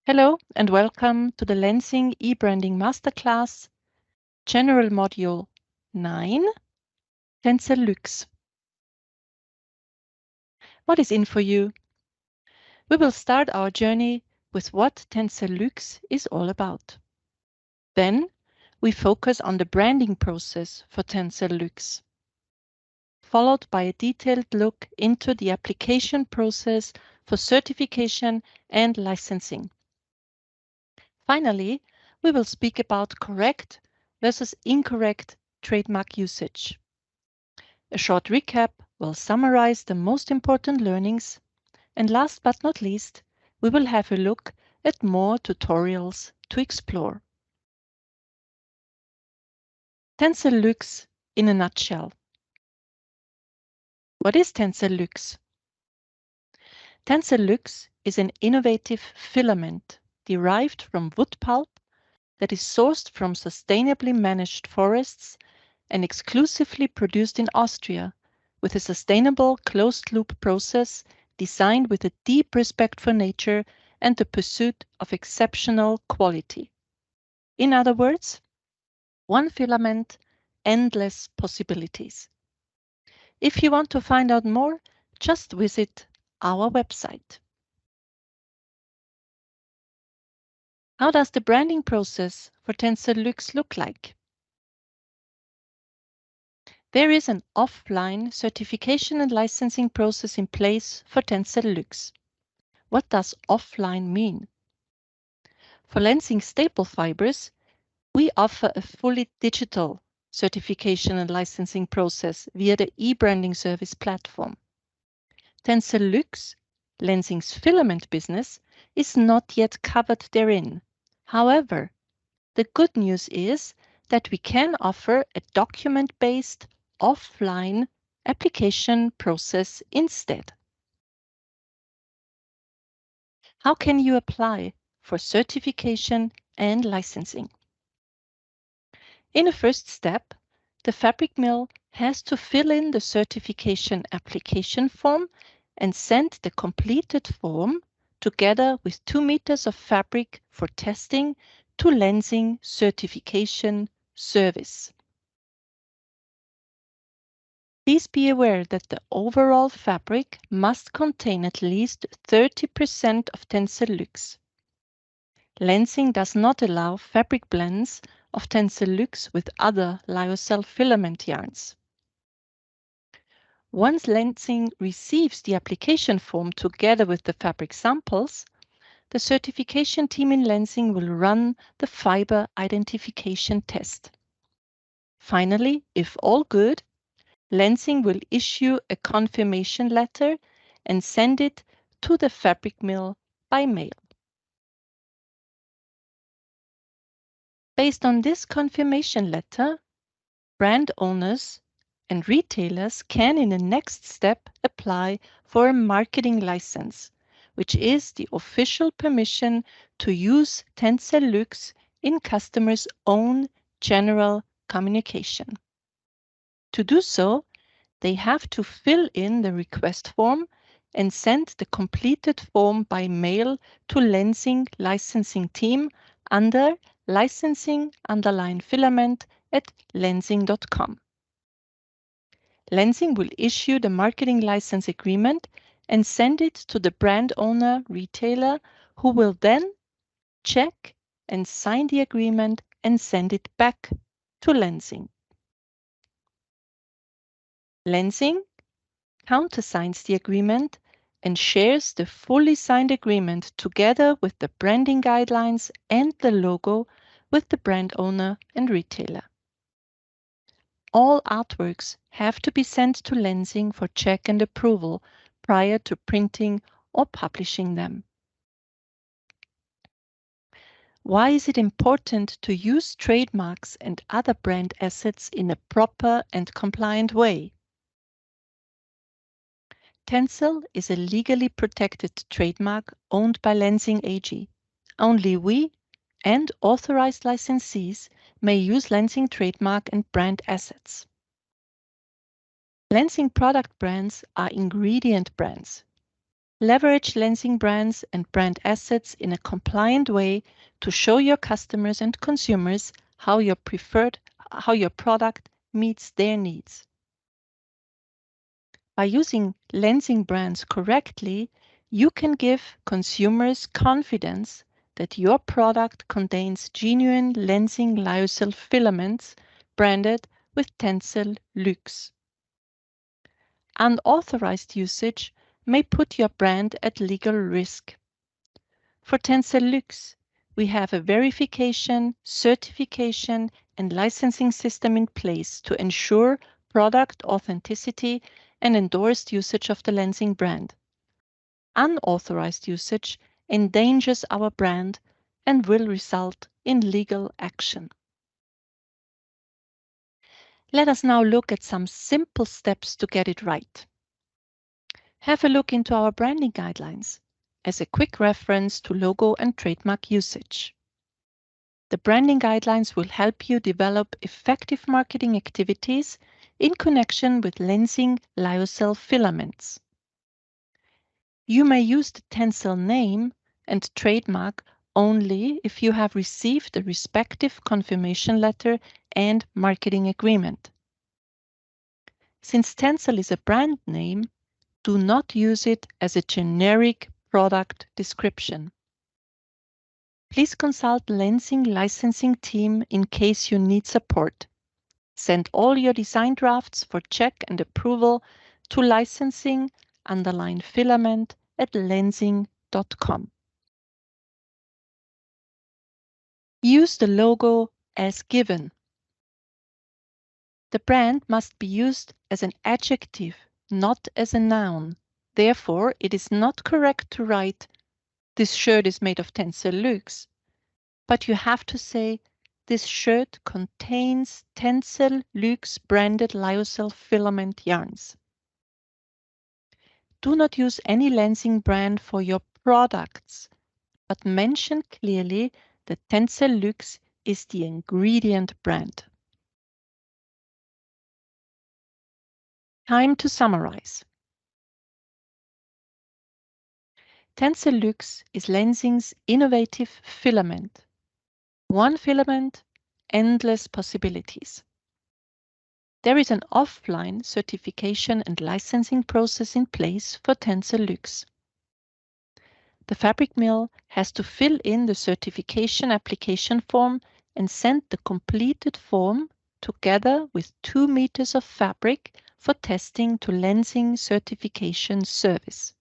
Hello and welcome to the Lenzing e-branding Masterclass, General Module 9, TENCEL Luxe. What is in for you? We will start our journey with what TENCEL Luxe is all about. Then we focus on the branding process for TENCEL Luxe, followed by a detailed look into the application process for certification and licensing. Finally, we will speak about correct versus incorrect trademark usage. A short recap will summarize the most important learnings, and last but not least, we will have a look at more tutorials to explore. TENCEL Luxe in a nutshell. What is TENCEL Luxe? TENCEL Luxe is an innovative filament derived from wood pulp that is sourced from sustainably managed forests and exclusively produced in Austria with a sustainable closed-loop process designed with a deep respect for nature and the pursuit of exceptional quality. In other words, one filament, endless possibilities. If you want to find out more, just visit our website. How does the branding process for TENCEL Luxe look like? There is an offline certification and licensing process in place for TENCEL Luxe. What does offline mean? For Lenzing staple fibers, we offer a fully digital certification and licensing process via the e-branding service platform. TENCEL Luxe, Lenzing's filament business, is not yet covered therein. However, the good news is that we can offer a document-based offline application process instead. How can you apply for certification and licensing? In a first step, the fabric mill has to fill in the certification application form and send the completed form together with 2 meters of fabric for testing to Lenzing Certification Service. Please be aware that the overall fabric must contain at least 30% of TENCEL Luxe. Lenzing does not allow fabric blends of TENCEL Luxe with other lyocell filament yarns. Once Lenzing receives the application form together with the fabric samples, the certification team in Lenzing will run the fiber identification test. Finally, if all good, Lenzing will issue a confirmation letter and send it to the fabric mill by mail. Based on this confirmation letter, brand owners and retailers can in the next step apply for a marketing license, which is the official permission to use TENCEL Luxe in customers' own general communication. To do so, they have to fill in the request form and send the completed form by mail to Lenzing licensing team under licensing_filament@lenzing.com. Lenzing will issue the marketing license agreement and send it to the brand owner retailer, who will then check and sign the agreement and send it back to Lenzing. Lenzing countersigns the agreement and shares the fully signed agreement together with the branding guidelines and the logo with the brand owner and retailer. All artworks have to be sent to Lenzing for check and approval prior to printing or publishing them. Why is it important to use trademarks and other brand assets in a proper and compliant way? TENCEL is a legally protected trademark owned by Lenzing AG. Only we and authorized licensees may use Lenzing trademark and brand assets. Lenzing product brands are ingredient brands. Leverage Lenzing brands and brand assets in a compliant way to show your customers and consumers how your product meets their needs. By using Lenzing brands correctly, you can give consumers confidence that your product contains genuine Lenzing lyocell filaments branded with TENCEL Luxe. Unauthorized usage may put your brand at legal risk. For TENCEL Luxe, we have a verification, certification, and licensing system in place to ensure product authenticity and endorsed usage of the Lenzing brand. Unauthorized usage endangers our brand and will result in legal action. Let us now look at some simple steps to get it right. Have a look into our branding guidelines as a quick reference to logo and trademark usage. The branding guidelines will help you develop effective marketing activities in connection with Lenzing lyocell filaments. You may use the TENCEL name and trademark only if you have received the respective confirmation letter and marketing agreement. Since TENCEL is a brand name, do not use it as a generic product description. Please consult Lenzing licensing team in case you need support. Send all your design drafts for check and approval to licensing_filament@lenzing.com. Use the logo as given. The brand must be used as an adjective, not as a noun. Therefore, it is not correct to write, "This shirt is made of TENCEL Luxe," but you have to say, "This shirt contains TENCEL Luxe branded lyocell filament yarns." Do not use any Lenzing brand for your products, but mention clearly that TENCEL Luxe is the ingredient brand. Time to summarize. TENCEL Luxe is Lenzing's innovative filament. One filament, endless possibilities. There is an offline certification and licensing process in place for TENCEL Luxe. The fabric mill has to fill in the certification application form and send the completed form together with 2 meters of fabric for testing to Lenzing certification service.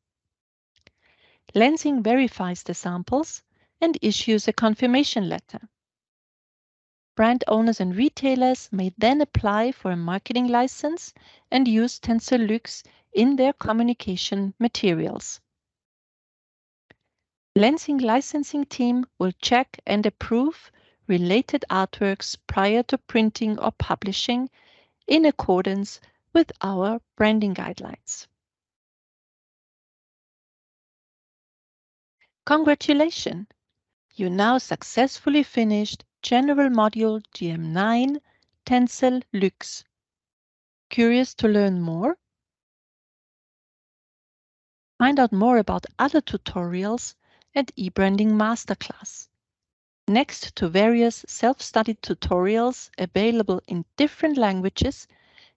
Lenzing verifies the samples and issues a confirmation letter. Brand owners and retailers may then apply for a marketing license and use TENCEL Luxe in their communication materials. Lenzing licensing team will check and approve related artworks prior to printing or publishing in accordance with our branding guidelines. Congratulations! You now successfully finished General Module GM9 TENCEL Luxe. Curious to learn more? Find out more about other tutorials at eBranding Masterclass. Next to various self-studied tutorials available in different languages,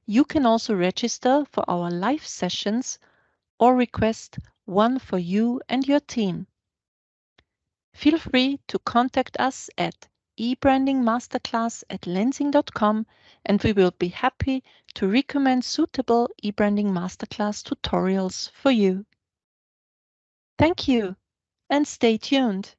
you can also register for our live sessions or request one for you and your team. Feel free to contact us at ebrandingmasterclass@lenzing.com, and we will be happy to recommend suitable eBranding Masterclass tutorials for you. Thank you, and stay tuned.